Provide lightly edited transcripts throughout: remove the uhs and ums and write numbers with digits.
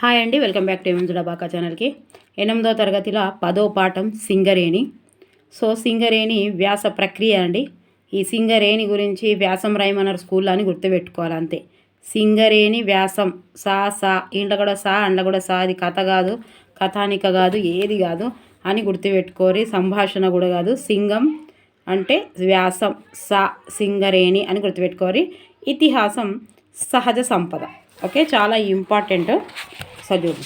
Hi అండి, welcome back to మంజుడాబాకా ఛానల్కి. 8వ తరగతిలో 10వ పాఠం సింగరేణి. సింగరేణి వ్యాస ప్రక్రియ అండి. ఈ సింగరేణి గురించి వ్యాసం రాయమన్నారు స్కూల్లో అని గుర్తుపెట్టుకోవాలి అంతే. సింగరేణి వ్యాసం సా ఇంట్లో కూడా అండ్ల కూడా అది కథ కాదు, కథానిక కాదు, ఏది కాదు అని గుర్తుపెట్టుకోరి. సంభాషణ కూడా కాదు. సింగం అంటే వ్యాసం, సింగరేణి అని గుర్తుపెట్టుకోరి. ఇతిహాసం సహజ సంపద. ఓకే, చాలా ఇంపార్టెంట్. చదువు.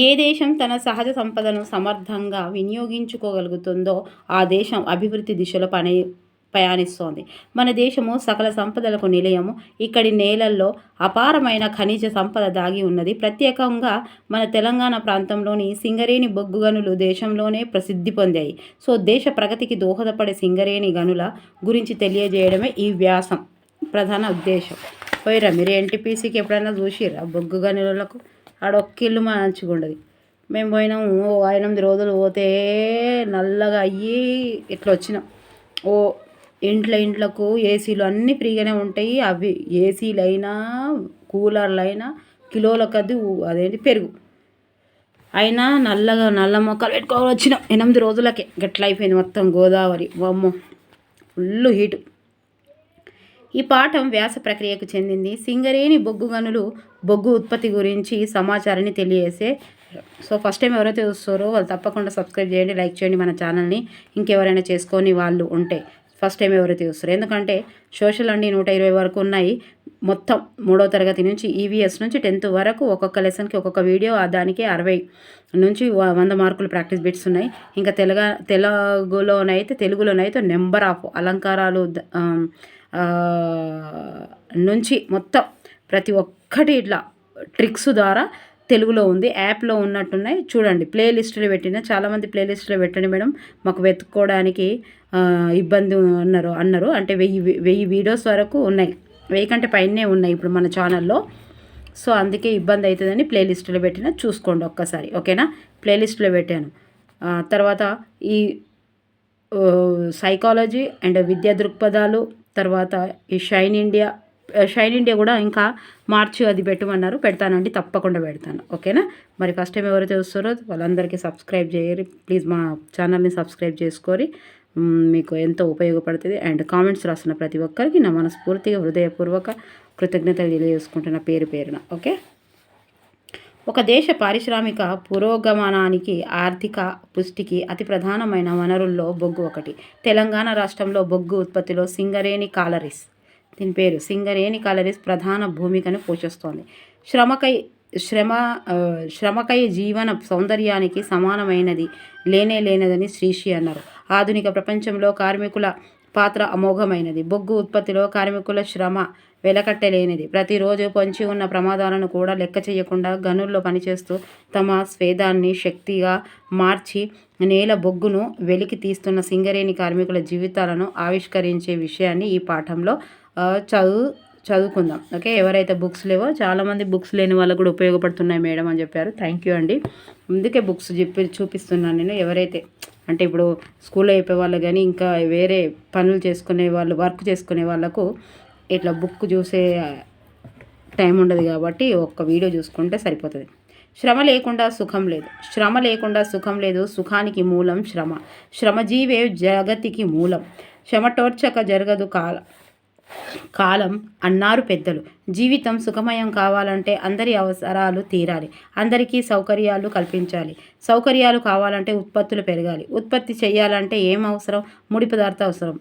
ఏ దేశం తన సహజ సంపదను సమర్థంగా వినియోగించుకోగలుగుతుందో ఆ దేశం అభివృద్ధి దిశలో ప్రయాణిస్తోంది. మన దేశము సకల సంపదలకు నిలయము. ఇక్కడి నేలల్లో అపారమైన ఖనిజ సంపద దాగి ఉన్నది. ప్రత్యేకంగా మన తెలంగాణ ప్రాంతంలోని సింగరేణి బొగ్గు గనులు దేశంలోనే ప్రసిద్ధి పొందాయి. దేశ ప్రగతికి దోహదపడే సింగరేణి గనుల గురించి తెలియజేయడమే ఈ వ్యాసం ప్రధాన ఉద్దేశం. పోయిరా మీరు ఎన్టీపీసీకి ఎప్పుడైనా చూసిరా బొగ్గు గనులకు? ఆడొక్కిళ్ళు మంచిగా ఉండదు. మేము పోయినాము 8 రోజులు పోతే నల్లగా అయ్యి ఇట్లా వచ్చినాం. ఇంట్లకు ఏసీలు అన్నీ ఫ్రీగానే ఉంటాయి. అవి ఏసీలు అయినా కూలర్లు అయినా కిలోల కొద్ది అదేంటి పెరుగు అయినా నల్ల మొక్కలు పెట్టుకోవాలి వచ్చినాం 8 రోజులకే. గట్ల అయిపోయింది మొత్తం గోదావరి. అమ్మో, ఫుల్ హీటు. ఈ పాఠం వ్యాస ప్రక్రియకు చెందింది. సింగరేణి బొగ్గు గనులు బొగ్గు ఉత్పత్తి గురించి సమాచారాన్ని తెలియజేసే. ఫస్ట్ టైం ఎవరైతే చూస్తారో వాళ్ళు తప్పకుండా సబ్స్క్రైబ్ చేయండి, లైక్ చేయండి మన ఛానల్ని. ఇంకెవరైనా చేసుకొని వాళ్ళు ఉంటే ఫస్ట్ టైం ఎవరైతే చూస్తారో, ఎందుకంటే సోషల్ అండి 120 వరకు ఉన్నాయి. మొత్తం 3వ తరగతి నుంచి ఈవీఎస్ నుంచి 10th వరకు ఒక్కొక్క లెసన్కి ఒక్కొక్క వీడియో, దానికి 60 నుంచి 100 మార్కులు ప్రాక్టీస్ బిట్స్ ఉన్నాయి. ఇంకా తెలుగులోనైతే నెంబర్ ఆఫ్ అలంకారాలు నుంచి మొత్తం ప్రతి ఒక్కటి ఇట్లా ట్రిక్స్ ద్వారా తెలుగులో ఉంది. యాప్లో ఉన్నట్టున్నాయి చూడండి. ప్లేలిస్టులు పెట్టిన చాలామంది ప్లేలిస్టులో పెట్టండి మేడం, మాకు వెతుక్కోవడానికి ఇబ్బంది అన్నారు. అంటే 1000 వీడియోస్ వరకు ఉన్నాయి, 1000 కంటే పైనే ఉన్నాయి ఇప్పుడు మన ఛానల్లో. అందుకే ఇబ్బంది అవుతుందని ప్లేలిస్టులో పెట్టిన, చూసుకోండి ఒక్కసారి. ఓకేనా, ప్లేలిస్టులో పెట్టాను. తర్వాత ఈ సైకాలజీ అండ్ విద్యా దృక్పథాలు, తర్వాత ఈ షైన్ ఇండియా కూడా ఇంకా మార్చి అది పెట్టమన్నారు. పెడతానండి, తప్పకుండా పెడతాను. ఓకేనా, మరి ఫస్ట్ టైం ఎవరైతే వస్తారో వాళ్ళందరికీ సబ్స్క్రైబ్ చేయరు ప్లీజ్. మా ఛానల్ని సబ్స్క్రైబ్ చేసుకొని మీకు ఎంతో ఉపయోగపడుతుంది. అండ్ కామెంట్స్ రాస్తున్న ప్రతి ఒక్కరికి నా మనస్ఫూర్తిగా హృదయపూర్వక కృతజ్ఞతలు తెలియజేసుకుంటున్న పేరున. ఓకే, ఒక దేశ పారిశ్రామిక పురోగమనానికి, ఆర్థిక పుష్టికి అతి ప్రధానమైన వనరుల్లో బొగ్గు ఒకటి. తెలంగాణ రాష్ట్రంలో బొగ్గు ఉత్పత్తిలో దీని పేరు సింగరేణి కాలరీస్ ప్రధాన భూమికను పోషిస్తోంది. శ్రమకై జీవన సౌందర్యానికి సమానమైనది లేనేలేనదని శ్రీశ్రీ అన్నారు. ఆధునిక ప్రపంచంలో కార్మికుల పాత్ర అమోఘమైనది. బొగ్గు ఉత్పత్తిలో కార్మికుల శ్రమ వెలకట్టలేనిది. ప్రతిరోజు పొంచి ఉన్న ప్రమాదాలను కూడా లెక్క చేయకుండా గనుల్లో పనిచేస్తూ తమ స్వేదాన్ని శక్తిగా మార్చి నేల బొగ్గును వెలికి తీస్తున్న సింగరేణి కార్మికుల జీవితాలను ఆవిష్కరించే విషయాన్ని ఈ పాఠంలో చదువుకుందాం. ఓకే, ఎవరైతే బుక్స్ లేవో, చాలామంది బుక్స్ లేని వాళ్ళకు కూడా ఉపయోగపడుతున్నాయి మేడం అని చెప్పారు. థ్యాంక్ యూ అండి. అందుకే బుక్స్ చూపిస్తున్నాను నేను. ఎవరైతే అంటే ఇప్పుడు స్కూల్లో అయిపోయే వాళ్ళు కానీ ఇంకా వేరే పనులు చేసుకునే వాళ్ళు, వర్క్ చేసుకునే వాళ్ళకు ఇట్లా బుక్ చూసే టైం ఉండదు కాబట్టి ఒక్క వీడియో చూసుకుంటే సరిపోతుంది. శ్రమ లేకుండా సుఖం లేదు. సుఖానికి మూలం శ్రమ. శ్రమజీవే జగతికి మూలం. శ్రమటోర్చక జరగదు కాలం అన్నారు పెద్దలు. జీవితం సుఖమయం కావాలంటే అందరి అవసరాలు తీరాలి, అందరికీ సౌకర్యాలు కల్పించాలి. సౌకర్యాలు కావాలంటే ఉత్పత్తులు పెరగాలి. ఉత్పత్తి చేయాలంటే ఏం అవసరం? ముడి పదార్థం అవసరం.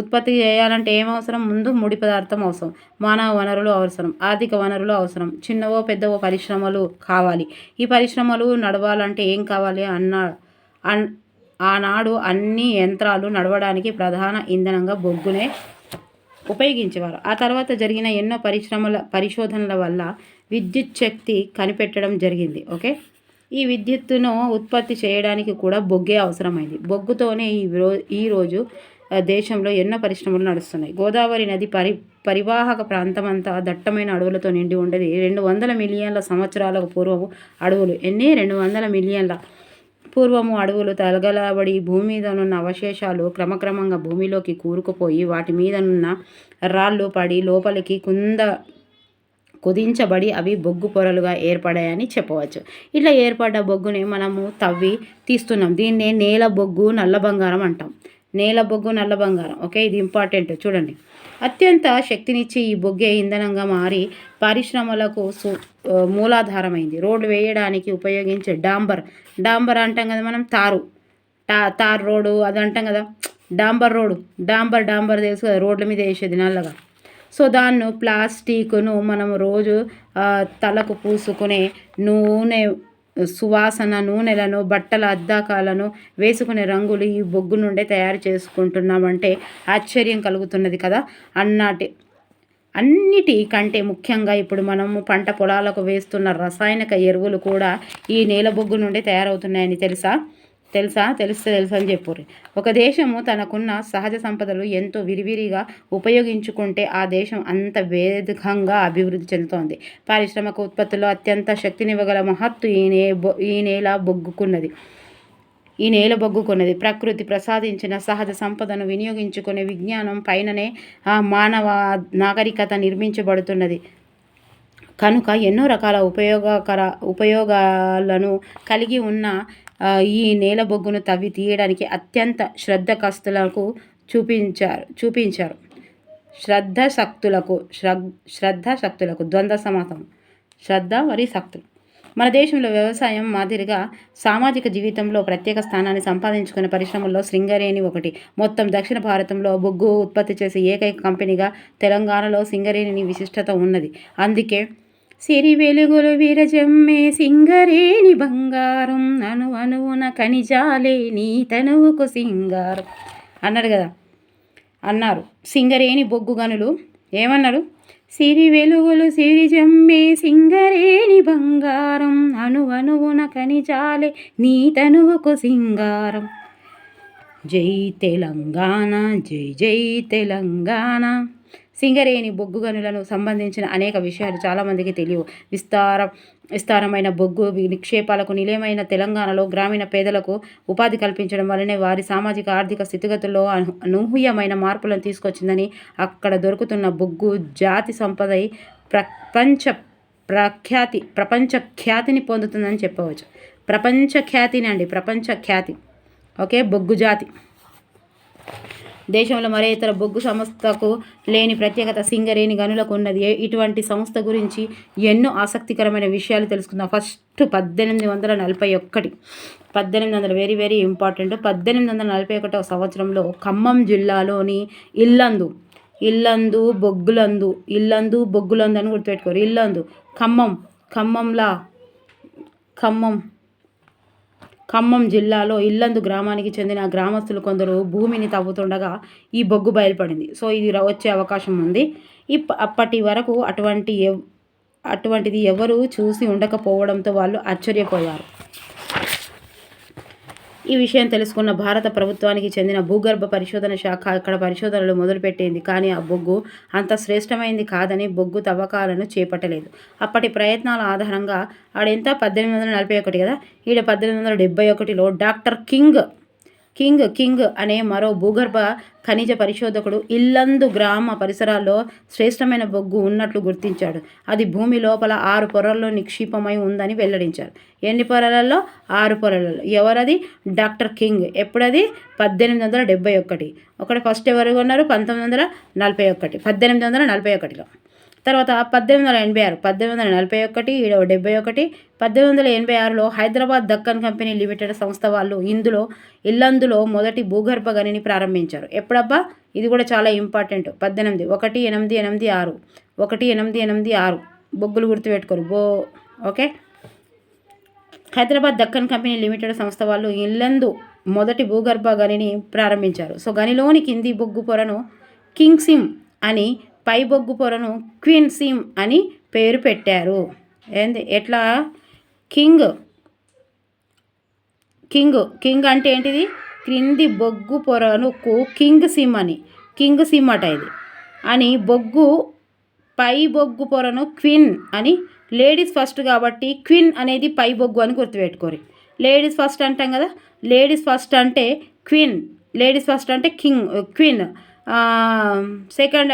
ఉత్పత్తి చేయాలంటే ఏం అవసరం? ముందు ముడి పదార్థం అవసరం, మానవ వనరులు అవసరం, ఆర్థిక వనరులు అవసరం, చిన్నవో పెద్దవో పరిశ్రమలు కావాలి. ఈ పరిశ్రమలు నడవాలంటే ఏం కావాలి? ఆనాడు అన్ని యంత్రాలు నడవడానికి ప్రధాన ఇంధనంగా బొగ్గునే ఉపయోగించేవారు. ఆ తర్వాత జరిగిన ఎన్నో పరిశోధనల వల్ల విద్యుత్ శక్తి కనిపెట్టడం జరిగింది. ఓకే, ఈ విద్యుత్తును ఉత్పత్తి చేయడానికి కూడా బొగ్గే అవసరమైంది. బొగ్గుతోనే ఈరోజు దేశంలో ఎన్నో పరిశ్రమలు నడుస్తున్నాయి. గోదావరి నది పరివాహక ప్రాంతమంతా దట్టమైన అడవులతో నిండి ఉండేది. 200 మిలియన్ల సంవత్సరాలకు పూర్వము అడవులు 200 మిలియన్ల పూర్వము అడవులు తగలబడి భూమి మీదనున్న అవశేషాలు క్రమక్రమంగా భూమిలోకి కూరుకుపోయి వాటి మీదనున్న రాళ్ళు పడి లోపలికి కుదించబడి అవి బొగ్గు పొరలుగా ఏర్పడాయని చెప్పవచ్చు. ఇట్లా ఏర్పడ్డ బొగ్గుని మనము తవ్వి తీస్తున్నాం. దీన్నే నేల బొగ్గు నల్ల బంగారం అంటాం. నేల బొగ్గు నల్ల బంగారం. ఓకే, ఇది ఇంపార్టెంట్ చూడండి. అత్యంత శక్తినిచ్చే ఈ బొగ్గే ఇంధనంగా మారి పరిశ్రమలకు మూలాధారమైంది. రోడ్లు వేయడానికి ఉపయోగించే డాంబర్ అంటాం కదా మనం, తార్ రోడ్డు అది అంటాం కదా, డాంబర్ రోడ్డు, డాంబర్ తెలుసు కదా, రోడ్ల మీద వేసేది నల్లగా. సో దాన్ని ప్లాస్టిక్ను మనము రోజు తలకు పూసుకునే నూనె, సువాసన నూనెలను, బట్టల అద్దాకాలను, వేసుకునే రంగులు ఈ బొగ్గు నుండే తయారు చేసుకుంటున్నామంటే ఆశ్చర్యం కలుగుతున్నది కదా. అన్నిటికంటే ముఖ్యంగా ఇప్పుడు మనము పంట పొలాలకు వేస్తున్న రసాయనిక ఎరువులు కూడా ఈ నేల బొగ్గు నుండి తయారవుతున్నాయని తెలిస్తే తెలుసా అని చెప్పుర్రి. ఒక దేశము తనకున్న సహజ సంపదలు ఎంతో విరివిరిగా ఉపయోగించుకుంటే ఆ దేశం అంత వేగంగా అభివృద్ధి చెందుతోంది. పారిశ్రామిక ఉత్పత్తుల్లో అత్యంత శక్తినివ్వగల మహత్తు ఈ నేల బొగ్గుకున్నది. ప్రకృతి ప్రసాదించిన సహజ సంపదను వినియోగించుకునే విజ్ఞానం పైననే మానవ నాగరికత నిర్మించబడుతున్నది. కనుక ఎన్నో రకాల ఉపయోగాలను కలిగి ఉన్న ఈ నేల బొగ్గును తవ్వి తీయడానికి అత్యంత శ్రద్ధశక్తులకు ద్వంద్వ సమాసం, శ్రద్ధ మరియు శక్తులు. మన దేశంలో వ్యవసాయం మాదిరిగా సామాజిక జీవితంలో ప్రత్యేక స్థానాన్ని సంపాదించుకునే పరిశ్రమల్లో సింగరేణి ఒకటి. మొత్తం దక్షిణ భారతంలో బొగ్గు ఉత్పత్తి చేసే ఏకైక కంపెనీగా తెలంగాణలో సింగరేణి విశిష్టత ఉన్నది. అందుకే సిరి వెలుగులు విరజమ్మే సింగరేణి బంగారం, అణువున ఖనిజాలే నీ తనువుకు సింగారం అన్నారు సింగరేణి బొగ్గు గనులు. ఏమన్నారు? సిరి వెలుగులు సిరిజమ్మే సింగరేణి బంగారం, అణువున ఖనిజాలే నీ తనువుకు సింగారం. జై తెలంగాణ, జై జై తెలంగాణ. సింగరేణి బొగ్గు గనులను సంబంధించిన అనేక విషయాలు చాలామందికి తెలియవు. విస్తారమైన బొగ్గు నిక్షేపాలకు నిలయమైన తెలంగాణలో గ్రామీణ పేదలకు ఉపాధి కల్పించడం వల్లనే వారి సామాజిక ఆర్థిక స్థితిగతుల్లో అనూహ్యమైన మార్పులను తీసుకొచ్చిందని, అక్కడ దొరుకుతున్న బొగ్గు జాతి సంపద ప్రపంచ ఖ్యాతిని పొందుతుందని చెప్పవచ్చు. ప్రపంచ ఖ్యాతి. ఓకే, బొగ్గు జాతి. దేశంలో మరే ఇతర బొగ్గు సంస్థకు లేని ప్రత్యేకత సింగరేణి గనులకు ఉన్నది. ఇటువంటి సంస్థ గురించి ఎన్నో ఆసక్తికరమైన విషయాలు తెలుసుకుందాం. First 1841 very very important. 1841 సంవత్సరంలో ఖమ్మం జిల్లాలోని ఇల్లందు బొగ్గులందు అని గుర్తుపెట్టుకోరు. ఇల్లందు ఖమ్మం జిల్లాలో ఇల్లందు గ్రామానికి చెందిన గ్రామస్తులు కొందరు భూమిని తవ్వుతుండగా ఈ బొగ్గు బయలుపడింది. సో ఇది వచ్చే అవకాశం ఉంది. అప్పటి వరకు అటువంటిది ఎవరు చూసి ఉండకపోవడంతో వాళ్ళు ఆశ్చర్యపోయారు. ఈ విషయం తెలుసుకున్న భారత ప్రభుత్వానికి చెందిన భూగర్భ పరిశోధన శాఖ ఇక్కడ పరిశోధనలు మొదలుపెట్టింది. కానీ ఆ బొగ్గు అంత శ్రేష్టమైంది కాదని బొగ్గు తవ్వకాలను చేపట్టలేదు. అప్పటి ప్రయత్నాల ఆధారంగా ఆడెంత 1841 కదా, ఈడ 1871లో డాక్టర్ కింగ్ అనే మరో భూగర్భ ఖనిజ పరిశోధకుడు ఇల్లందు గ్రామ పరిసరాల్లో శ్రేష్టమైన బొగ్గు ఉన్నట్లు గుర్తించాడు. అది భూమి లోపల 6 పొరల్లో నిక్షిప్తమై ఉందని వెల్లడించారు. ఎన్ని పొరలలో? 6 పొరలలో. ఎవరది? Doctor king. ఎప్పుడది? 1871. ఫస్ట్ ఎవరు కొన్నారు? 1941. 1841లో. తర్వాత 1886, 1841, 71, 1886లో హైదరాబాద్ దక్కన్ కంపెనీ లిమిటెడ్ సంస్థ వాళ్ళు ఇల్లందులో మొదటి భూగర్భ గనిని ప్రారంభించారు. ఎప్పుడబ్బా? ఇది కూడా చాలా ఇంపార్టెంట్. 1886 బొగ్గులు గుర్తుపెట్టుకోరు. Okay, Hyderabad Deccan company limited సంస్థ వాళ్ళు ఇల్లందు మొదటి భూగర్భ గనిని ప్రారంభించారు. సో గనిలోని కింది బొగ్గు పొరను కింగ్ సిమ్ అని, పై బొగ్గు పొరను క్వీన్ సిమ్ అని పేరు పెట్టారు. ఎట్లా? కింగ్ అంటే ఏంటిది? క్రింది బొగ్గు పొరను కింగ్ సిమ్ అట ఇది అని, పై బొగ్గు పొరను క్వీన్ అని. లేడీస్ ఫస్ట్ కాబట్టి క్వీన్ అనేది పై బొగ్గు అని గుర్తుపెట్టుకోరు. లేడీస్ ఫస్ట్ అంటాం కదా, లేడీస్ ఫస్ట్ అంటే క్వీన్, లేడీస్ ఫస్ట్ అంటే క్వీన్, సెకండ్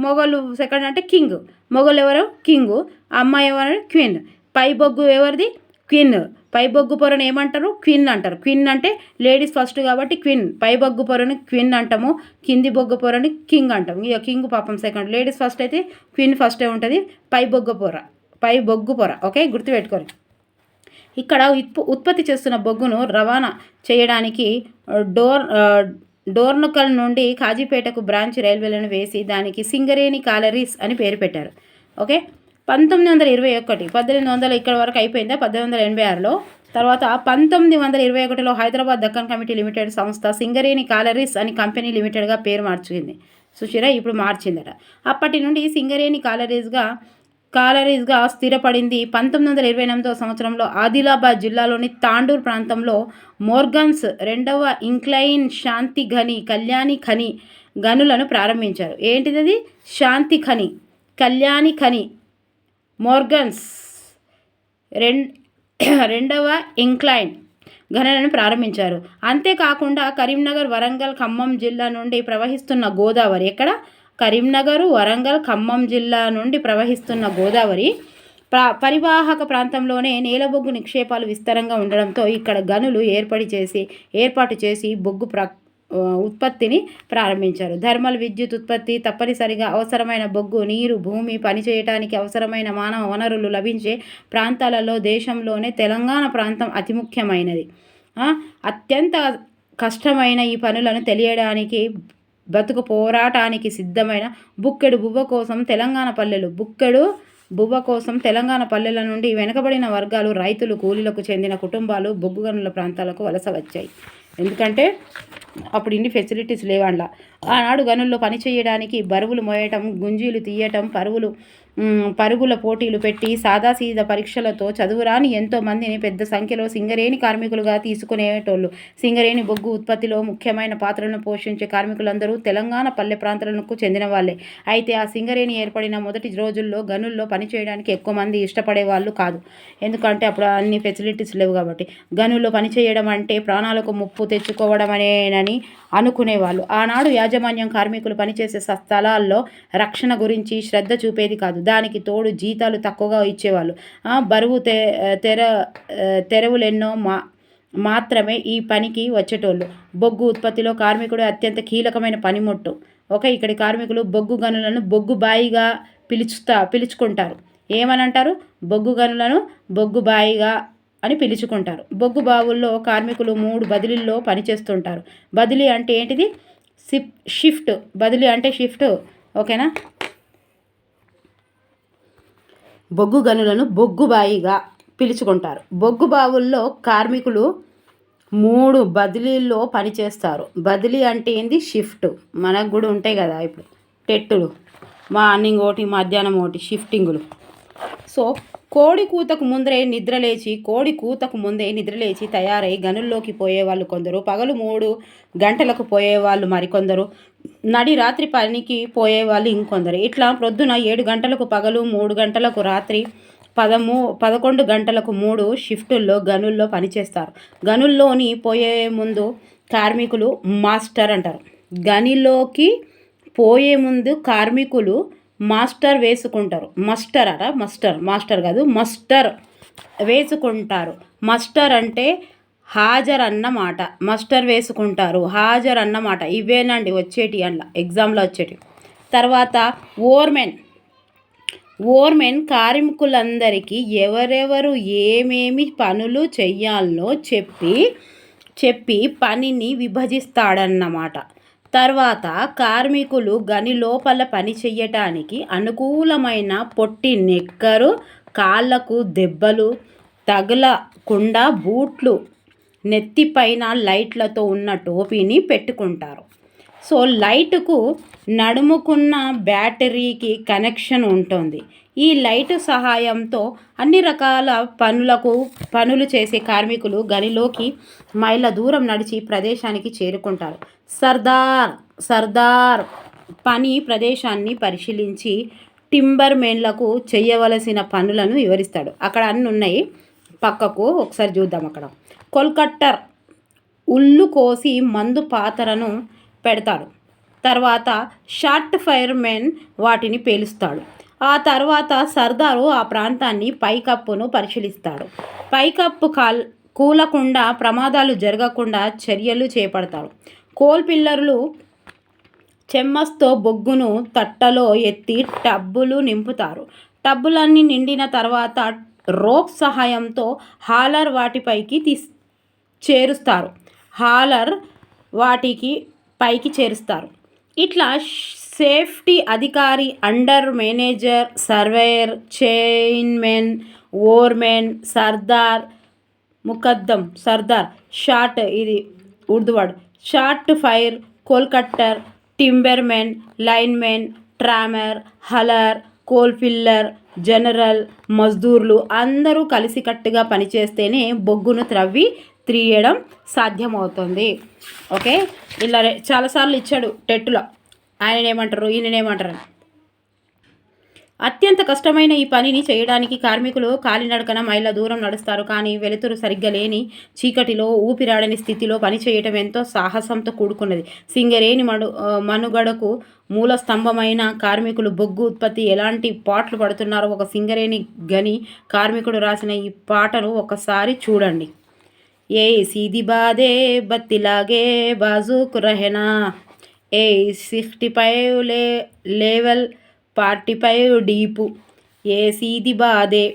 మొగలు సెకండ్ అంటే కింగ్, మొగలు ఎవరు కింగు, అమ్మాయి ఎవరు క్వీన్. పై బొగ్గు ఎవరిది క్వీన్. పై బొగ్గు పొరను ఏమంటారు క్వీన్ అంటారు. క్వీన్ అంటే లేడీస్ ఫస్ట్ కాబట్టి క్వీన్. పై బొగ్గు పొరను క్వీన్ అంటాము, కింది బొగ్గు పొరని కింగ్ అంటాము. ఇక కింగ్ పాపం సెకండ్, లేడీస్ ఫస్ట్ అయితే క్వీన్ ఫస్టే ఉంటుంది. పై బొగ్గు పొర ఓకే గుర్తుపెట్టుకోరు. ఇక్కడ ఉత్పత్తి చేస్తున్న బొగ్గును రవాణా చేయడానికి డోర్నకల్ నుండి కాజీపేటకు బ్రాంచ్ రైల్వేలను వేసి దానికి సింగరేణి కాలరీస్ అని పేరు పెట్టారు. ఓకే 1921 1800 ఇక్కడ వరకు అయిపోయిందా 1886లో. తర్వాత 1921లో హైదరాబాద్ దక్కన్ కమిటీ లిమిటెడ్ సంస్థ సింగరేణి కాలరీస్ అని కంపెనీ లిమిటెడ్గా పేరు మార్చింది. సుశీరా ఇప్పుడు మార్చిందట. అప్పటి నుండి సింగరేణి కాలరీస్గా స్థిరపడింది. 1928వ సంవత్సరంలో ఆదిలాబాద్ జిల్లాలోని తాండూర్ ప్రాంతంలో మోర్గన్స్ రెండవ ఇంక్లైన్ శాంతి కళ్యాణి ఖని గనులను ప్రారంభించారు. ఏంటిది శాంతి ఖని, కళ్యాణి ఖని, మోర్గన్స్ రెండవ ఇంక్లైన్ గనులను ప్రారంభించారు. అంతేకాకుండా కరీంనగర్, వరంగల్, ఖమ్మం జిల్లా నుండి ప్రవహిస్తున్న గోదావరి, ఎక్కడ కరీంనగర్, వరంగల్, ఖమ్మం జిల్లా నుండి ప్రవహిస్తున్న గోదావరి పరివాహక ప్రాంతంలోనే నేలబొగ్గు నిక్షేపాలు విస్తారంగా ఉండడంతో ఇక్కడ గనులు ఏర్పాటు చేసి బొగ్గు ఉత్పత్తిని ప్రారంభించారు. థర్మల్ విద్యుత్ ఉత్పత్తి తప్పనిసరిగా అవసరమైన బొగ్గు, నీరు, భూమి పనిచేయటానికి అవసరమైన మానవ వనరులు లభించే ప్రాంతాలలో దేశంలోనే తెలంగాణ ప్రాంతం అతి ముఖ్యమైనది. అత్యంత కష్టమైన ఈ పనులను తెలియడానికి బతుకు పోరాటానికి సిద్ధమైన బుక్కెడు బువ్వ కోసం తెలంగాణ పల్లెల నుండి వెనుకబడిన వర్గాలు, రైతులు, కూలీలకు చెందిన కుటుంబాలు బొగ్గు గనుల ప్రాంతాలకు వలస వచ్చాయి. ఎందుకంటే అప్పుడు ఇన్ని ఫెసిలిటీస్ లేవండ్లా. ఆనాడు గనుల్లో పనిచేయడానికి బరువులు మోయటం, గుంజీలు తీయటం, పరుగుల పోటీలు పెట్టి సాదాసీదా పరీక్షలతో చదువురాని ఎంతో మందిని పెద్ద సంఖ్యలో సింగరేణి కార్మికులుగా తీసుకునేటోళ్ళు. సింగరేణి బొగ్గు ఉత్పత్తిలో ముఖ్యమైన పాత్రలను పోషించే కార్మికులందరూ తెలంగాణ పల్లె ప్రాంతాలకు చెందిన వాళ్ళే. అయితే ఆ సింగరేణి ఏర్పడిన మొదటి రోజుల్లో గనుల్లో పనిచేయడానికి ఎక్కువ మంది ఇష్టపడే వాళ్ళు కాదు. ఎందుకంటే అప్పుడు అన్ని ఫెసిలిటీస్ లేవు కాబట్టి. గనుల్లో పనిచేయడం అంటే ప్రాణాలకు ముప్పు తెచ్చుకోవడమేనని అనుకునేవాళ్ళు. ఆనాడు యాజమాన్యం కార్మికులు పనిచేసే స్థలాల్లో రక్షణ గురించి శ్రద్ధ చూపేది కాదు. దానికి తోడు జీతాలు తక్కువగా ఇచ్చేవాళ్ళు. బరువు తెరవులెన్నో మాత్రమే ఈ పనికి వచ్చేటోళ్ళు. బొగ్గు ఉత్పత్తిలో కార్మికుడు అత్యంత కీలకమైన పనిముట్టు. ఇక్కడి కార్మికులు బొగ్గు గనులను బొగ్గు బాయిగా పిలుచుకుంటారు. ఏమనంటారు? బొగ్గు గనులను బొగ్గు బాయిగా అని పిలుచుకుంటారు. బొగ్గు బావుల్లో కార్మికులు 3 బదిలీల్లో పనిచేస్తుంటారు. బదిలీ అంటే ఏంటిది? షిఫ్ట్. బదిలీ అంటే షిఫ్ట్. ఓకేనా? బొగ్గు గనులను బొగ్గు బాయిగా పిలుచుకుంటారు. బొగ్గు బావుల్లో కార్మికులు 3 బదిలీల్లో పనిచేస్తారు. బదిలీ అంటే ఏంది? షిఫ్ట్. మనకు కూడా ఉంటాయి కదా ఇప్పుడు టెట్టులు, మార్నింగ్ ఒకటి, మధ్యాహ్నం ఒకటి, షిఫ్టింగులు. సో కోడి కూతకు ముందే నిద్రలేచి తయారై గనుల్లోకి పోయేవాళ్ళు కొందరు, పగలు 3 గంటలకు పోయేవాళ్ళు మరికొందరు, నడి రాత్రి పనికి పోయేవాళ్ళు ఇంకొందరు. ఇట్లా ప్రొద్దున 7 గంటలకు పగలు, 3 గంటలకు రాత్రి, 11 గంటలకు 3 షిఫ్టుల్లో గనుల్లో పనిచేస్తారు. గనుల్లోని పోయే ముందు కార్మికులు మాస్టర్ అంటారు. గనిలోకి పోయే ముందు కార్మికులు మాస్టర్ వేసుకుంటారు. మాస్టర్ కాదు, మస్టర్ వేసుకుంటారు. మస్టర్ అంటే హాజరు అన్నమాట. మస్టర్ వేసుకుంటారు, హాజరు అన్నమాట. ఇవేనండి వచ్చేటి అందులో ఎగ్జామ్లో వచ్చేటి. తర్వాత ఓర్మెన్ కార్మికులందరికీ ఎవరెవరు ఏమేమి పనులు చెయ్యాలనో చెప్పి పనిని విభజిస్తాడన్నమాట. తర్వాత కార్మికులు గని లోపల పని చెయ్యటానికి అనుకూలమైన పొట్టి నెక్కరు, కాళ్ళకు దెబ్బలు తగలకుండా బూట్లు, నెత్తిపైన లైట్లతో ఉన్న టోపీని పెట్టుకుంటారు. సో లైటుకు నడుముకున్న బ్యాటరీకి కనెక్షన్ ఉంటుంది. ఈ లైటు సహాయంతో అన్ని రకాల పనులు చేసే కార్మికులు గనిలోకి మైళ్ళ దూరం నడిచి ప్రదేశానికి చేరుకుంటారు. సర్దార్ పని ప్రదేశాన్ని పరిశీలించి టింబర్ మెన్లకు చేయవలసిన పనులను వివరిస్తాడు. అక్కడ అన్నీ ఉన్నాయి, పక్కకు ఒకసారి చూద్దాం. అక్కడ కొల్కట్టర్ ఉల్లు కోసి మందు పాతరను పెడతాడు. తర్వాత షార్ట్ ఫైర్ మెన్ వాటిని పేలుస్తాడు. ఆ తర్వాత సర్దారు ఆ ప్రాంతాన్ని పైకప్పును పరిశీలిస్తాడు. పైకప్పు కూలకుండా ప్రమాదాలు జరగకుండా చర్యలు చేపడతాడు. కోల్ పిల్లర్లు చెమ్మస్తో బొగ్గును తట్టలో ఎత్తి టబ్బులు నింపుతారు. టబ్బులన్నీ నిండిన తర్వాత రోప్ సహాయంతో హాలర్ వాటిపైకి చేరుస్తారు. ఇట్లా సేఫ్టీ అధికారి, under manager, surveyor, chainmen, overmen, సర్దార్, ముకద్దం, సర్దార్, షాట్, ఇది Urdu word, shot fire, coal cutter, timbermen, linemen, trammer, hauler, coal filler, general, మజ్దూర్లు అందరూ కలిసికట్టుగా పనిచేస్తేనే బొగ్గును తీయడం సాధ్యమవుతుంది. ఓకే, ఇలా చాలాసార్లు ఇచ్చాడు టెట్టులో, ఆయననేమంటారు ఈయననేమంటారు. అత్యంత కష్టమైన ఈ పనిని చేయడానికి కార్మికులు కాలినడకన మైళ్ళ దూరం నడుస్తారు. కానీ వెలుతురు సరిగ్గా లేని చీకటిలో ఊపిరాడని స్థితిలో పనిచేయటం ఎంతో సాహసంతో కూడుకున్నది. సింగరేణి మనుగడకు మూల స్తంభమైన కార్మికులు బొగ్గు ఉత్పత్తి ఎలాంటి పాటలు పడుతున్నారో ఒక సింగరేణి గని కార్మికుడు రాసిన ఈ పాటను ఒకసారి చూడండి. ఏ సీది బాదే బత్తిలాగే బాజుకు రహెనా, ఏ 65 లెవెల్ 45 డీపు, ఏ సీది బాదే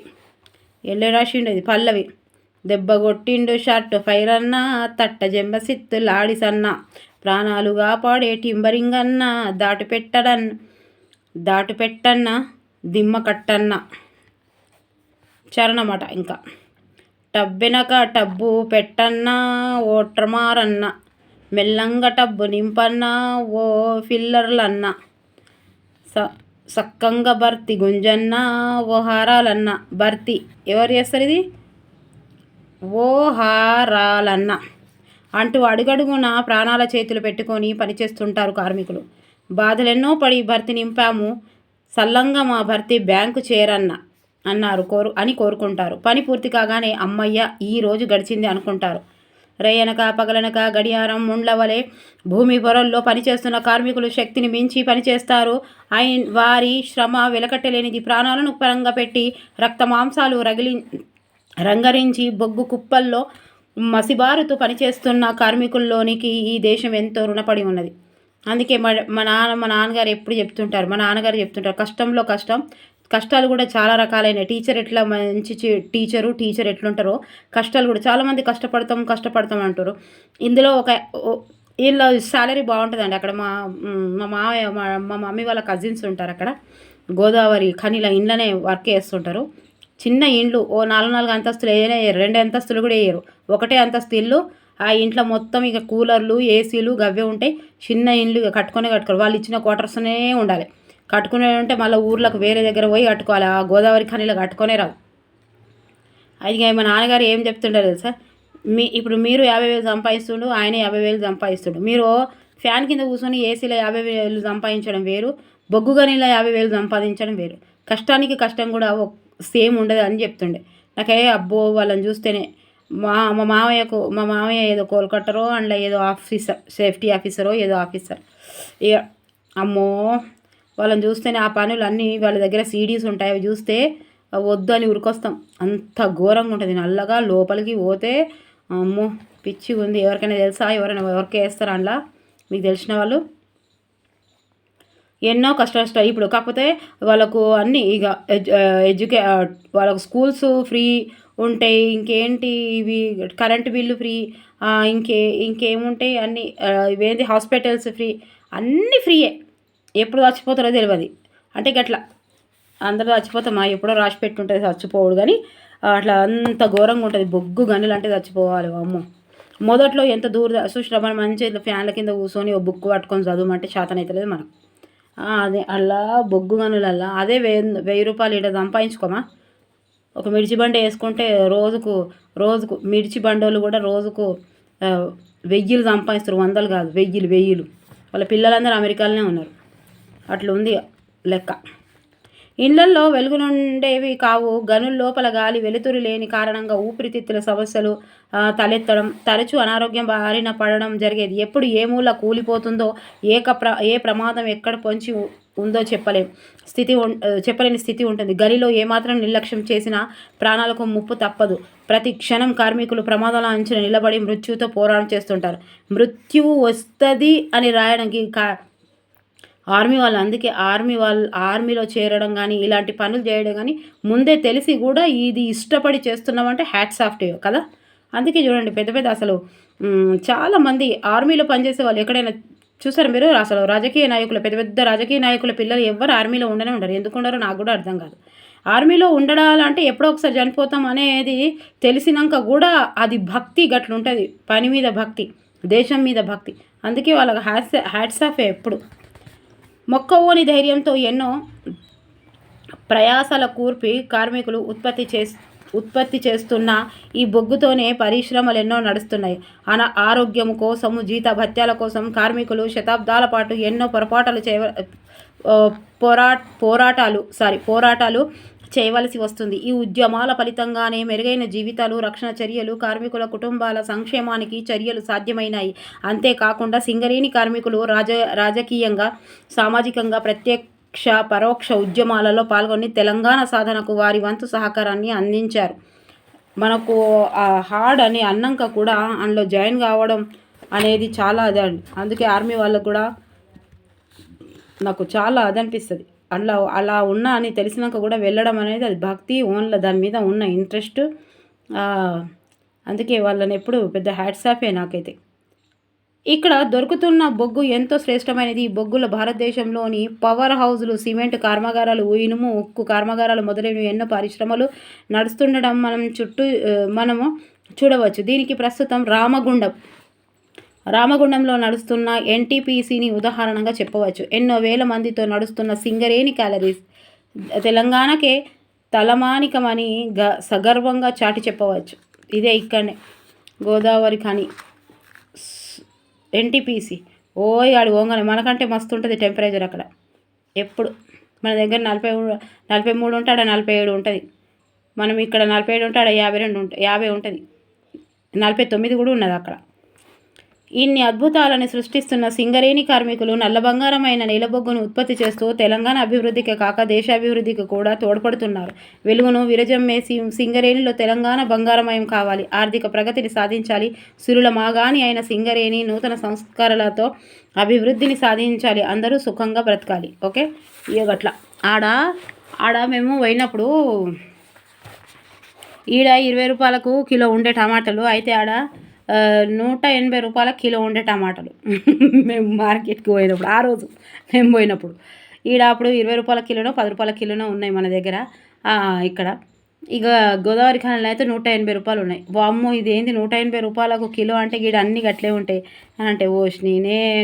ఎల్లే రాసిండు, ఇది పల్లవి. దెబ్బ కొట్టిండు షర్ట్ ఫైర్ అన్న, తట్ట జెంబ సిత్తు లాడిసన్న, ప్రాణాలు కాపాడే టింబరింగ్ అన్న, దాటు పెట్టన్న దిమ్మ కట్టన్న చరణమాట. ఇంకా టబ్బెనక టబ్బు పెట్టన్నా ఓ ట్రమారన్న, మెల్లంగా టబ్బు నింపన్నా ఓ ఫిల్లర్లన్న, సక్కంగా భర్తీ గుంజన్న ఓ హారాలన్న. భర్తీ ఎవరు చేస్తారు ఇది? ఓ హారాలన్న అంటూ అడుగడుగున ప్రాణాల చేతులు పెట్టుకొని పనిచేస్తుంటారు కార్మికులు. బాధలెన్నో పడి భర్తీ నింపాము, సల్లంగా మా భర్తీ బ్యాంకు చేరన్న అని కోరుకుంటారు. పని పూర్తి కాగానే అమ్మయ్య ఈ రోజు గడిచింది అనుకుంటారు. రేయనక పగలనక గడియారం ముండ్లవలే భూమి పొరల్లో పనిచేస్తున్న కార్మికులు శక్తిని మించి పనిచేస్తారు. వారి శ్రమ వెలకట్టలేనిది. ప్రాణాలను పరంగా పెట్టి రక్త మాంసాలు రంగరించి బొగ్గు కుప్పల్లో మసిబారుతూ పనిచేస్తున్న కార్మికుల్లోనికి ఈ దేశం ఎంతో రుణపడి ఉన్నది. అందుకే మా నాన్నగారు ఎప్పుడు చెప్తుంటారు, కష్టంలో కష్టాలు కూడా చాలా రకాలైన. టీచర్ ఎట్లా మంచి టీచర్ ఎట్లుంటారో కష్టాలు కూడా చాలామంది కష్టపడతాం అంటారు. ఇందులో వీళ్ళ శాలరీ బాగుంటుందండి. అక్కడ మా మామయ్య మా మమ్మీ వాళ్ళ కజిన్స్ ఉంటారు అక్కడ గోదావరి ఖనిలో ఇండ్లనే వర్క్ చేస్తుంటారు. చిన్న ఇండ్లు, ఓ 4 అంతస్తులు వేయనే, 2 అంతస్తులు కూడా వేయరు, ఒకటే అంతస్తు ఇల్లు. ఆ ఇంట్లో మొత్తం ఇక కూలర్లు, ఏసీలు గవ్వే ఉంటాయి. చిన్న ఇండ్లు కట్టుకోరు. వాళ్ళు ఇచ్చిన క్వార్టర్స్నే ఉండాలి. కట్టుకునే ఉంటే మళ్ళీ ఊర్లకు వేరే దగ్గర పోయి కట్టుకోవాలి. ఆ గోదావరి ఖనిలో కట్టుకొనే రావు. అది మా నాన్నగారు ఏం చెప్తుంటారు తెలుసా, ఇప్పుడు మీరు 50,000 సంపాదిస్తుండు, ఆయన 50,000 సంపాదిస్తుడు. మీరు ఫ్యాన్ కింద కూర్చొని ఏసీలో 50,000 సంపాదించడం వేరు, బొగ్గు గనిలో 50,000 సంపాదించడం వేరు. కష్టానికి కష్టం కూడా సేమ్ ఉండదు అని చెప్తుండే. నాకే అబ్బో వాళ్ళని చూస్తేనే మా మామయ్య ఏదో కోల్కట్టరో అందులో ఏదో ఆఫీసర్, సేఫ్టీ ఆఫీసరో ఏదో ఆఫీసర్. అమ్మో వాళ్ళని చూస్తేనే ఆ పనులు అన్నీ వాళ్ళ దగ్గర సీడీస్ ఉంటాయి, అవి చూస్తే వద్దు అని ఉరికొస్తాం. అంత ఘోరంగా ఉంటుంది. నల్లగా లోపలికి పోతే అమ్మో పిచ్చి ఉంది. ఎవరికైనా తెలుసా? ఎవరైనా వర్క్ చేస్తారా అందులో? మీకు తెలిసిన వాళ్ళు? ఎన్నో కష్టాలు ఇప్పుడు. కాకపోతే వాళ్ళకు అన్నీ ఇక వాళ్ళకు స్కూల్స్ ఫ్రీ ఉంటాయి. ఇంకేంటి ఇవి కరెంటు బిల్లు ఫ్రీ, ఇంకేముంటాయి అన్నీ, ఇవేంటి హాస్పిటల్స్ ఫ్రీ, అన్నీ ఫ్రీయే. ఎప్పుడు చచ్చిపోతారో తెలియదు. అంటే గట్లా అందరూ చచ్చిపోతామా? ఎప్పుడో రాసి పెట్టుంటుంది చచ్చిపోవడు. కానీ అట్లా అంత ఘోరంగా ఉంటుంది. బొగ్గు గనులు అంటే చచ్చిపోవాలి. అమ్మో మొదట్లో ఎంత చూసినా మనం మంచిగా ఫ్యాన్ల కింద కూర్చొని ఓ బుక్ పట్టుకొని చదవమంటే శాతం అవుతలేదు మనం. అదే అలా బొగ్గు గనులల్లా అదే 1000 రూపాయలు ఇక్కడ సంపాదించుకోమా. ఒక మిర్చి బండి వేసుకుంటే రోజుకు మిర్చి బండోళ్ళు కూడా రోజుకు 1000 సంపాదిస్తారు. 100 కాదు, 1000. వాళ్ళ పిల్లలందరూ అమెరికాలోనే ఉన్నారు. అట్లా ఉంది లెక్క. ఇళ్లల్లో వెలుగునుండేవి కావు. గనుల లోపల గాలి వెలుతురు లేని కారణంగా ఊపిరితిత్తుల సమస్యలు తలెత్తడం, తరచూ అనారోగ్యం బారిన పడడం జరిగేది. ఎప్పుడు ఏ మూల కూలిపోతుందో, ఏ ప్రమాదం ఎక్కడ పొంచి ఉందో చెప్పలేని స్థితి ఉంటుంది. గలిలో ఏమాత్రం నిర్లక్ష్యం చేసినా ప్రాణాలకు ముప్పు తప్పదు. ప్రతి క్షణం కార్మికులు ప్రమాదాల అంచున నిలబడి మృత్యుతో పోరాటం చేస్తుంటారు. మృత్యువు వస్తుంది అని రాయడానికి ఆర్మీ వాళ్ళు, అందుకే ఆర్మీలో చేరడం కానీ ఇలాంటి పనులు చేయడం కానీ ముందే తెలిసి కూడా ఇది ఇష్టపడి చేస్తున్నామంటే హ్యాట్స్ ఆఫ్ టు యూ కదా. అందుకే చూడండి పెద్ద అసలు చాలామంది ఆర్మీలో పనిచేసే వాళ్ళు ఎక్కడైనా చూసారు మీరు, అసలు రాజకీయ నాయకులు పెద్ద రాజకీయ నాయకుల పిల్లలు ఎవరు ఆర్మీలో ఉండనే ఉండరు. ఎందుకు ఉండరో నాకు కూడా అర్థం కాదు. ఆర్మీలో ఉండడాలంటే ఎప్పుడో ఒకసారి చనిపోతాం అనేది తెలిసినాక కూడా అది భక్తి గట్లుంటుంది, పని మీద భక్తి, దేశం మీద భక్తి. అందుకే వాళ్ళకి హ్యాట్స్ ఆఫ్ ఎప్పుడు. మొక్కవోని ధైర్యంతో ఎన్నో ప్రయాసాల కూర్పి కార్మికులు ఉత్పత్తి చేస్తున్న ఈ బొగ్గుతోనే పరిశ్రమలు ఎన్నో నడుస్తున్నాయి. ఆరోగ్యం కోసము, జీతభత్యాల కోసం కార్మికులు శతాబ్దాల పాటు ఎన్నో పోరాటాలు చేయవలసి వస్తుంది. ఈ ఉద్యమాల ఫలితంగానే మెరుగైన జీవితాలు, రక్షణ చర్యలు, కార్మికుల కుటుంబాల సంక్షేమానికి చర్యలు సాధ్యమైనాయి. అంతేకాకుండా సింగరేణి కార్మికులు రాజకీయంగా, సామాజికంగా పరోక్ష ఉద్యమాలలో పాల్గొని తెలంగాణ సాధనకు వారి వంతు సహకారాన్ని అందించారు. మనకు హార్డ్ అని అన్నాక కూడా అందులో జాయిన్ కావడం అనేది చాలా అదండి. అందుకే ఆర్మీ వాళ్ళకు కూడా నాకు చాలా అదనిపిస్తుంది. అలా ఉన్నా అని తెలిసినాక కూడా వెళ్ళడం అనేది అది భక్తి, ఓన్లీ దాని మీద ఉన్న ఇంట్రెస్ట్. అందుకే వాళ్ళని ఎప్పుడు పెద్ద హ్యాట్స్ ఆఫే నాకైతే. ఇక్కడ దొరుకుతున్న బొగ్గు ఎంతో శ్రేష్టమైనది. ఈ బొగ్గుల భారతదేశంలోని పవర్ హౌజులు, సిమెంట్ కర్మాగారాలు, ఇనుము, ఉక్కు కర్మాగారాలు మొదలైనవి ఎన్నో పరిశ్రమలు నడుస్తుండడం మనము చూడవచ్చు. దీనికి ప్రస్తుతం రామగుండంలో నడుస్తున్న ఎన్టీపీసీని ఉదాహరణగా చెప్పవచ్చు. ఎన్నో వేల మందితో నడుస్తున్న సింగరేణి క్యాలరీస్ తెలంగాణకే తలమానికమని సగర్వంగా చాటి చెప్పవచ్చు. ఇదే ఇక్కడనే గోదావరి కానీ ఎన్టీపీసీ ఆడు ఓంగనే మనకంటే మస్తు ఉంటుంది టెంపరేచర్ అక్కడ. ఎప్పుడు మన దగ్గర 43 ఉంటాడ 47 ఉంటుంది. మనం ఇక్కడ 47 ఉంటాడ 50 ఉంటుంది, 49 కూడా ఉన్నది అక్కడ. ఇన్ని అద్భుతాలను సృష్టిస్తున్న సింగరేణి కార్మికులు నల్ల బంగారమైన నీలబొగ్గును ఉత్పత్తి చేస్తూ తెలంగాణ అభివృద్ధికి కాక దేశాభివృద్ధికి కూడా తోడ్పడుతున్నారు. వెలుగును విరజమ్మే సింగరేణిలో తెలంగాణ బంగారమయం కావాలి. ఆర్థిక ప్రగతిని సాధించాలి. సురుల మాగాని అయిన సింగరేణి నూతన సంస్కరణలతో అభివృద్ధిని సాధించాలి. అందరూ సుఖంగా బ్రతకాలి. ఓకే, ఇగట్లా ఆడ మేము పోయినప్పుడు ఈడ 20 రూపాయలకు కిలో ఉండే టమాటాలు అయితే ఆడ 180 రూపాయల కిలో ఉండే టమాటాలు. మేము మార్కెట్కి పోయినప్పుడు, ఆ రోజు మేము పోయినప్పుడు ఈడ అప్పుడు 20 రూపాయల కిలోనో 10 రూపాయల కిలోనో ఉన్నాయి మన దగ్గర. ఇక్కడ ఇక గోదావరి ఖానాలు అయితే 180 రూపాయలు ఉన్నాయి. వామ్మో ఇదేంది 180 రూపాయలకు కిలో అంటే ఈడ అన్ని గట్లే ఉంటాయి అని అంటే ఓష్ని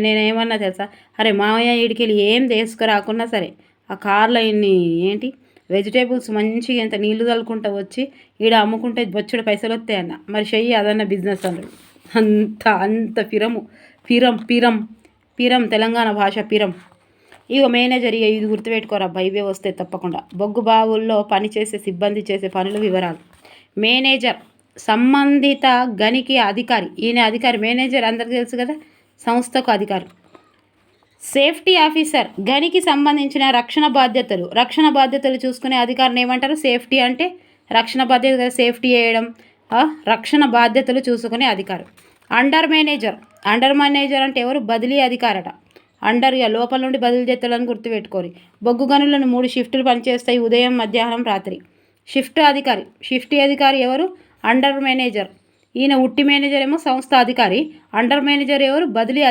నేనేమన్నా తెలుసా, అరే మామయ్య ఈడికెళ్ళి ఏం తీసుకురాకున్నా సరే ఆ కార్లో ఇన్ని వెజిటేబుల్స్ మంచిగా ఎంత నీళ్లు చల్లుకుంటూ వచ్చి ఈడ అమ్ముకుంటే బొచ్చుడు పైసలు వస్తాయన్న. మరి చెయ్యి అదన్న బిజినెస్ అన్నాడు. అంత పిరం తెలంగాణ భాష పిరం. ఇక మేనేజర్ ఇది గుర్తుపెట్టుకోరా ఇవే వస్తాయి తప్పకుండా. బొగ్గు బావుల్లో పనిచేసే సిబ్బంది చేసే పనుల వివరాలు. మేనేజర్ సంబంధిత గనికి అధికారి. ఈయన అధికారి. మేనేజర్ అందరికీ తెలుసు కదా, సంస్థకు అధికారి. సేఫ్టీ ఆఫీసర్ గనికి సంబంధించిన రక్షణ బాధ్యతలు చూసుకునే అధికారిని ఏమంటారు? సేఫ్టీ అంటే రక్షణ బాధ్యత, సేఫ్టీ చేయడం, రక్షణ బాధ్యతలు చూసుకునే అధికారి. అండర్ మేనేజర్ అంటే ఎవరు? బదిలీ అధికారట. లోపల నుండి బదిలీ చేస్తాడని గుర్తుపెట్టుకోరు. బొగ్గు గనులను 3 షిఫ్టులు పనిచేస్తాయి, ఉదయం, మధ్యాహ్నం, రాత్రి. షిఫ్ట్ అధికారి ఎవరు? Under manager. ఈయన ఉట్టి మేనేజర్ ఏమో సంస్థ అధికారి. అండర్ మేనేజర్ ఎవరు? బదిలీ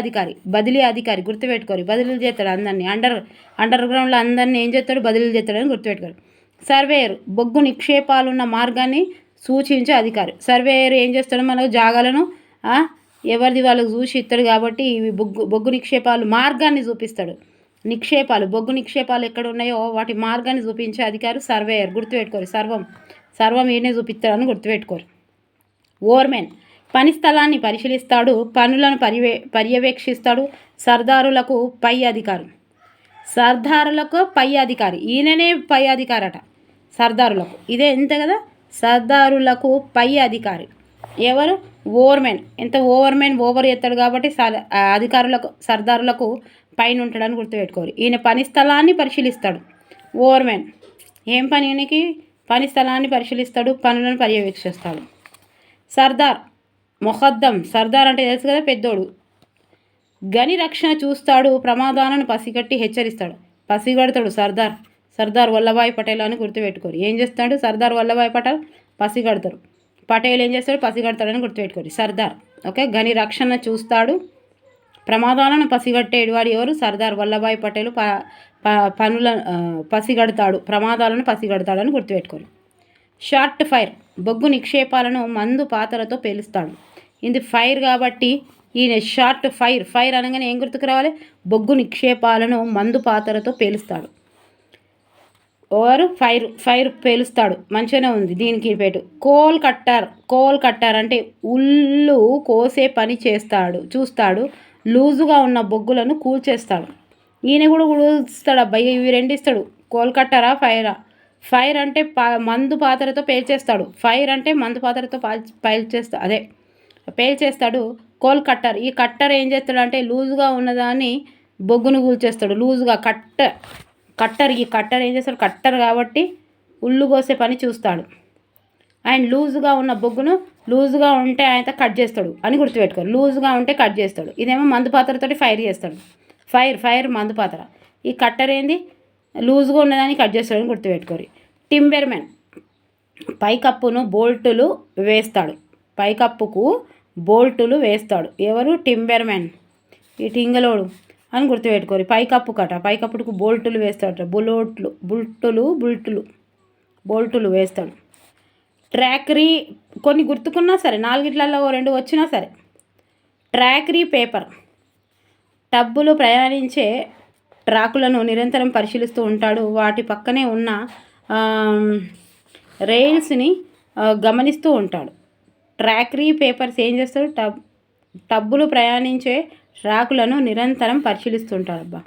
అధికారి గుర్తుపెట్టుకోరు. బదిలీలు చేస్తాడు అందరినీ. అండర్ గ్రౌండ్లో అందరినీ ఏం చేస్తాడు? బదిలీలు చేస్తాడని గుర్తుపెట్టుకోరు. సర్వేయర్ బొగ్గు నిక్షేపాలున్న మార్గాన్ని సూచించే అధికారి. సర్వేయర్ ఏం చేస్తాడు? మనకు జాగాలను ఎవరిది వాళ్ళకు చూసి ఇస్తాడు కాబట్టి ఇవి బొగ్గు నిక్షేపాలు మార్గాన్ని చూపిస్తాడు. బొగ్గు నిక్షేపాలు ఎక్కడ ఉన్నాయో వాటి మార్గాన్ని చూపించే అధికారి సర్వేయర్. గుర్తుపెట్టుకోరు. సర్వం ఈయనే చూపిస్తాడని గుర్తుపెట్టుకోరు. ఓర్మెన్ పని స్థలాన్ని పరిశీలిస్తాడు, పనులను పర్యవేక్షిస్తాడు. సర్దారులకు పై అధికారం. సర్దారులకు పై అధికారి, ఈయననే పై అధికారట సర్దారులకు. ఇదే ఎంత కదా, సర్దారులకు పై అధికారి ఎవరు? ఓవర్మెన్. ఎంత ఓవర్మెన్ ఓవర్ చేస్తాడు కాబట్టి అధికారులకు సర్దారులకు పైన ఉంటాడని గుర్తుపెట్టుకోరు. ఈయన పని స్థలాన్ని పరిశీలిస్తాడు. ఓవర్మెన్ ఏం పని? ఈయనకి పని స్థలాన్ని పరిశీలిస్తాడు, పనులను పర్యవేక్షిస్తాడు. సర్దార్ మొహద్దం, సర్దార్ అంటే తెలుసు కదా, పెద్దోడు. గని రక్షణ చూస్తాడు, ప్రమాదాలను పసిగట్టి హెచ్చరిస్తాడు. పసిగడతాడు సర్దార్. సర్దార్ వల్లభాయ్ పటేల్ అని గుర్తుపెట్టుకోరు. ఏం చేస్తాడు? సర్దార్ వల్లభాయ్ పటేల్ పసిగడతారు. పటేల్ ఏం చేస్తాడు? పసిగడతాడని గుర్తుపెట్టుకోరు. సర్దార్ ఓకే. గని రక్షణ చూస్తాడు, ప్రమాదాలను పసిగట్టేడు వాడు ఎవరు? సర్దార్ వల్లభాయ్ పటేల్. పనుల పసిగడతాడు, ప్రమాదాలను పసిగడతాడని గుర్తుపెట్టుకోరు. షార్ట్ ఫైర్, బొగ్గు నిక్షేపాలను మందు పాత్రతో పేలుస్తాడు. ఇది ఫైర్ కాబట్టి ఈయన షార్ట్ ఫైర్. ఫైర్ అనగానే ఏం గుర్తుకు రావాలి? బొగ్గు నిక్షేపాలను మందు పాత్రతో పేలుస్తాడు. Over fire పేలుస్తాడు. మంచిగానే ఉంది. దీనికి పేటు కోల్ కట్టర్. కోల్ కట్టర్ అంటే ఉల్లు కోసే పని చూస్తాడు. లూజుగా ఉన్న బొగ్గులను కూల్చేస్తాడు. ఈయన కూడా కూల్స్తాడు అబ్బాయి. ఇవి రెండు ఇస్తాడు. కోల్ కట్టరా ఫైరా? ఫైర్ అంటే మందు పాత్రతో పేల్చేస్తాడు. ఫైర్ అంటే మందు పాత్రతో పేల్చేస్తాడు. Coal cutter. ఈ కట్టర్ ఏం చేస్తాడు అంటే లూజుగా ఉన్నదాన్ని బొగ్గును కూల్చేస్తాడు. లూజుగా కట్టర్ ఈ కట్టర్ ఏం చేస్తాడు? కట్టర్ కాబట్టి ఉల్లు కోసే పని చూస్తాడు. ఆయన లూజుగా ఉన్న బొగ్గును లూజుగా ఉంటే ఆయన కట్ చేస్తాడు అని గుర్తుపెట్టుకోరు. లూజుగా ఉంటే కట్ చేస్తాడు. ఇదేమో మందు పాత్రతోటి ఫైర్ చేస్తాడు. ఫైర్ మందు పాత్ర. ఈ కట్టర్ ఏంది? లూజుగా ఉన్నదాన్ని కట్ చేస్తాడు అని గుర్తుపెట్టుకోరు. టింబర్మెన్ పైకప్పును బోల్టులు వేస్తాడు. పైకప్పుకు బోల్టులు వేస్తాడు. ఎవరు? టింబర్మెన్. ఈ టింగలోడు అని గుర్తుపెట్టుకోరు. పైకప్పుకు బోల్టులు వేస్తాడు. బోల్టులు వేస్తాడు. ట్రాకరీ కొన్ని గుర్తుకున్నా సరే, 4 2 వచ్చినా సరే. ట్రాకరీ పేపర్, టబ్బులు ప్రయాణించే ట్రాకులను నిరంతరం పరిశీలిస్తూ ఉంటాడు. వాటి పక్కనే ఉన్న రైల్స్ని గమనిస్తూ ఉంటాడు. ట్రాకరీ పేపర్స్ ఏం చేస్తాడు? టబ్బులు ప్రయాణించే ట్రాకులను నిరంతరం పరిశీలిస్తుంటాడు. అబ్బా.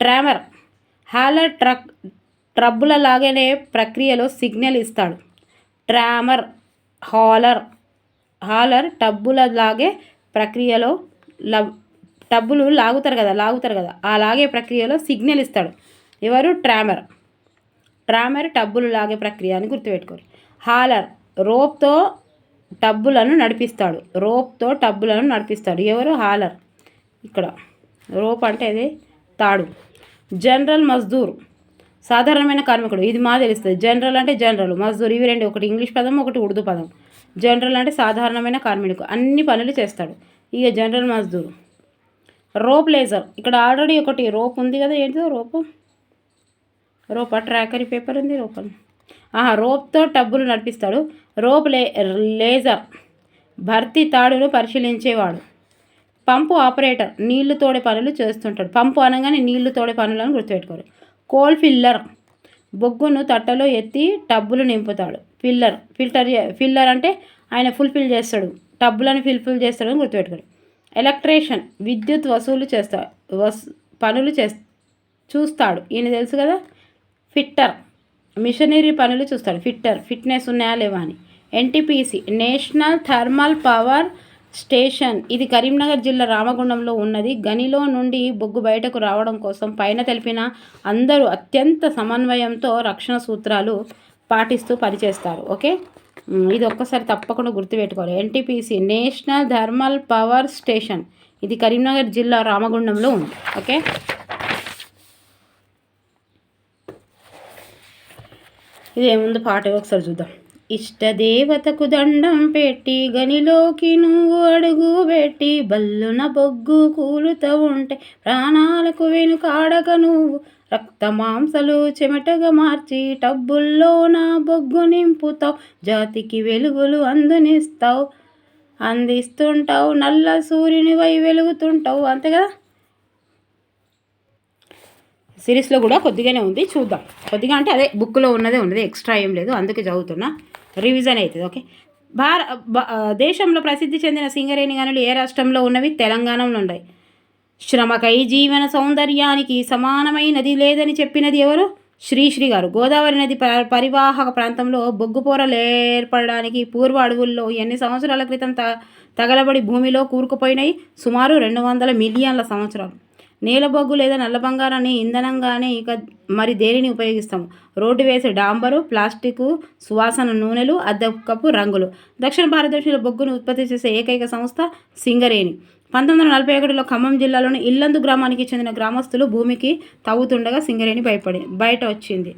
ట్రామర్ హాలర్ ట్రబ్బుల లాగానే ప్రక్రియలో సిగ్నల్ ఇస్తాడు. ట్రామర్ హాలర్ టబ్బుల లాగే ప్రక్రియలో టబ్బులు లాగుతారు కదా అలాగే ప్రక్రియలో సిగ్నల్ ఇస్తాడు. ఎవరు? ట్రామర్ టబ్బులు లాగే ప్రక్రియ అని గుర్తుపెట్టుకోరు. హాలర్ రోప్తో టబ్బులను నడిపిస్తాడు. ఎవరు? హాలర్. ఇక్కడ రోప్ అంటే అదే తాడు. జనరల్ మజ్దూర్ సాధారణమైన కార్మికుడు. ఇది మా తెలుస్తుంది. జనరల్ అంటే జనరల్, మజ్దూర్ ఇవి రెండు, ఒకటి ఇంగ్లీష్ పదం, ఒకటి ఉర్దూ పదం. జనరల్ అంటే సాధారణమైన కార్మికుడు, అన్ని పనులు చేస్తాడు. ఇక జనరల్ మజ్దూర్. రోప్ లేజర్. ఇక్కడ ఆల్రెడీ ఒకటి రోప్ ఉంది కదా, ఏంటిదో రోపా? ట్రాకరీ పేపర్ ఉంది, రోప్తో టబ్బులు నడిపిస్తాడు. లేజర్ భర్తీ తాడును పరిశీలించేవాడు. పంపు ఆపరేటర్ నీళ్లు తోడే పనులు చేస్తుంటాడు. పంపు అనగానే నీళ్లు తోడే పనులను గుర్తుపెట్టుకోరు. కోల్ ఫిల్లర్ బొగ్గును తట్టలో ఎత్తి టబ్బులు నింపుతాడు. ఫిల్లర్ అంటే ఆయన ఫుల్ఫిల్ చేస్తాడు, టబ్బులను ఫుల్ఫిల్ చేస్తాడని గుర్తుపెట్టుకోరు. ఎలక్ట్రీషియన్ విద్యుత్ వసూలు పనులు చూస్తాడు. ఈయన తెలుసు కదా. ఫిట్టర్ మిషనరీ పనులు చూస్తాడు. ఫిట్నెస్ ఉన్నాయా లేవా అని. NTPC national thermal power station. ఇది కరీంనగర్ జిల్లా రామగుండంలో ఉన్నది. గనిలో నుండి బొగ్గు బయటకు రావడం కోసం పైన తెలిపిన అందరూ అత్యంత సమన్వయంతో రక్షణ సూత్రాలు పాటిస్తూ పనిచేస్తారు. ఓకే, ఇది ఒక్కసారి తప్పకుండా గుర్తుపెట్టుకోవాలి. NTPC national thermal power station. ఇది కరీంనగర్ జిల్లా రామగుండంలో ఉంది. ఓకే, ఇది ఏముంది పాట ఒకసారి చూద్దాం. ఇష్టదేవతకు దండం పెట్టి గనిలోకి నువ్వు అడుగు పెట్టి బల్లున బొగ్గు కూలుతూ ఉంటే ప్రాణాలకు వెనుకాడక నువ్వు రక్త మాంసలు చెమటగా మార్చి టబ్బుల్లో నా బొగ్గు నింపుతావు. జాతికి వెలుగులు అందిస్తుంటావు. నల్ల సూర్యుని వై వెలుగుతుంటావు. అంతే కదా. సిరీస్లో కూడా కొద్దిగానే ఉంది, చూద్దాం. కొద్దిగా అంటే అదే బుక్లో ఉన్నదే ఎక్స్ట్రా ఏం లేదు, అందుకే చదువుతున్నా, రివిజన్ అవుతుంది. ఓకే, దేశంలో ప్రసిద్ధి చెందిన సింగరేణి గనులు ఏ రాష్ట్రంలో ఉన్నవి? తెలంగాణలో ఉన్నాయి. శ్రమకై జీవన సౌందర్యానికి సమానమైనది లేదని చెప్పినది ఎవరు? శ్రీశ్రీ గారు. గోదావరి నది పరివాహక ప్రాంతంలో బొగ్గుపోరలు ఏర్పడడానికి పూర్వ అడవుల్లో ఎన్ని సంవత్సరాల క్రితం తగలబడి భూమిలో కూరుకుపోయినాయి? సుమారు 200 మిలియన్ల సంవత్సరాలు. నీల బొగ్గు లేదా నల్ల బంగారాన్ని ఇంధనంగానే ఇక మరి దేనిని ఉపయోగిస్తాము? రోడ్డు వేసే డాంబరు, ప్లాస్టిక్, సువాసన నూనెలు, అద్దకపు రంగులు. దక్షిణ భారతదేశంలో బొగ్గును ఉత్పత్తి చేసే ఏకైక సంస్థ సింగరేణి. 1941లో ఖమ్మం జిల్లాలోని ఇల్లందు గ్రామానికి చెందిన గ్రామస్తులు భూమికి తవ్వుతుండగా సింగరేణి బయట వచ్చింది.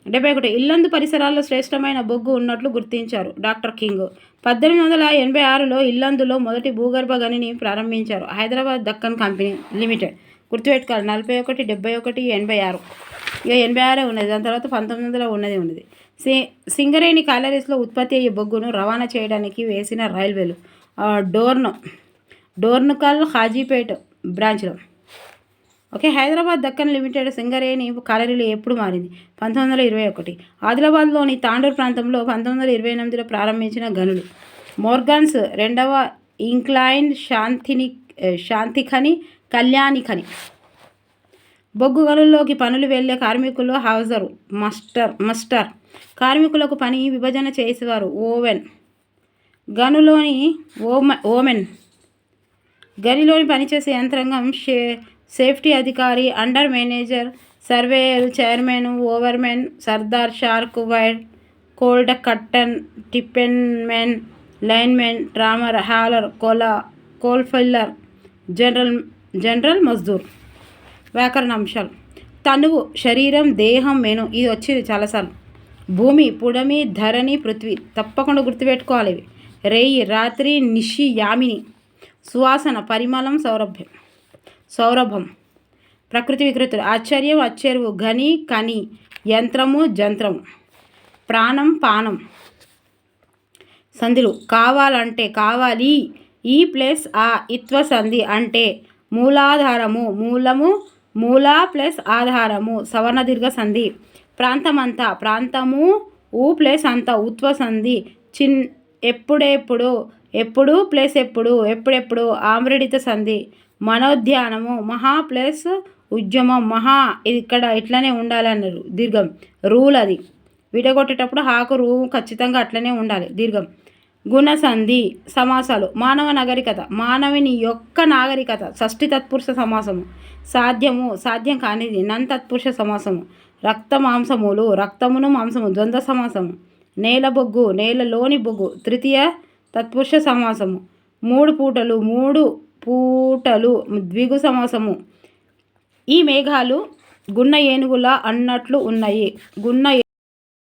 41 ఇల్లందు పరిసరాల్లో శ్రేష్టమైన బొగ్గు ఉన్నట్లు గుర్తించారు డాక్టర్ కింగ్. 1886లో ఇల్లందులో మొదటి భూగర్భ గనిని ప్రారంభించారు హైదరాబాద్ దక్కన్ కంపెనీ లిమిటెడ్. గుర్తుపెట్టుకోవాలి 41, 71, 86. ఇక 86 ఉన్నది. దాని తర్వాత 1900 ఉన్నది. సింగరేణి కాలరీస్లో ఉత్పత్తి అయ్యే బొగ్గును రవాణా చేయడానికి వేసిన రైల్వేలు డోర్నకల్ హాజీపేట్ బ్రాంచ్లో. ఓకే. హైదరాబాద్ దక్కన్ లిమిటెడ్ సింగరేణి కాలరీలు ఎప్పుడు మారింది? 1921. ఆదిలాబాద్లోని తాండూరు ప్రాంతంలో 1928లో ప్రారంభించిన గనులు. మోర్గన్స్ రెండవ ఇంక్లైన్ శాంతిఖని కళ్యాణిఖని. బొగ్గు గనుల్లోకి పనులు వెళ్లే కార్మికులు హౌజరు మస్టర్ కార్మికులకు పని విభజన చేసేవారు గనిలోని పనిచేసే యంత్రాంగం సేఫ్టీ అధికారి, under manager, surveyor, chairman, overmen, సర్దార్, షార్క్, వైడ్, coal cutter, timbermen, linemen, trammer, hauler, coal filler, general మజ్దూర్. వ్యాకరణ అంశాలు. తనువు, శరీరం, దేహం, మెను. ఇది వచ్చింది చాలాసార్లు. భూమి, పుడమి, ధరణి, పృథ్వీ. తప్పకుండా గుర్తుపెట్టుకోవాలి ఇవి. రేయి, రాత్రి, నిషి, యామిని. సువాసన, పరిమళం, సౌరభం. ప్రకృతి వికృతులు. ఆశ్చర్యం, అచ్చెరువు, ఘని, కని, యంత్రము, జంత్రము. ప్రాణం, పానం. సంధిలు. కావాలంటే, కావాలి, ఈ ప్లస్ ఆ. ఇత్వ సంధి అంటే మూలాధారము, మూలము, మూల ప్లస్ ఆధారము. సవర్ణ దీర్ఘ సంధి. ప్రాంతమంతా, ప్రాంతము, ఊ ప్లస్ అంత. ఉత్వ సంధి. ఎప్పుడెప్పుడు, ఎప్పుడు ప్లస్ ఎప్పుడు, ఎప్పుడెప్పుడు. ఆమ్రడిత సంధి. మనోద్యానము, మహా ప్లస్ ఉద్యమం. మహా ఇది ఇక్కడ ఇట్లనే ఉండాలన్నారు దీర్ఘం. రూల్ అది విడగొట్టేటప్పుడు హాకు రూ ఖచ్చితంగా అట్లనే ఉండాలి దీర్ఘం. గుణసంధి. సమాసాలు. మానవ నాగరికత, మానవుని యొక్క నాగరికత. షష్ఠి తత్పురుష సమాసము. సాధ్యము, సాధ్యం కానిది. నన్ తత్పురుష సమాసము. రక్త మాంసములు, రక్తమును మాంసము. ద్వంద్వ సమాసము. నేల బొగ్గు, నేలలోని బొగ్గు. తృతీయ తత్పురుష సమాసము. 3 పూటలు ద్విగు సమాసము. ఈ మేఘాలు గున్న ఏనుగుల అన్నట్లు ఉన్నాయి. గున్న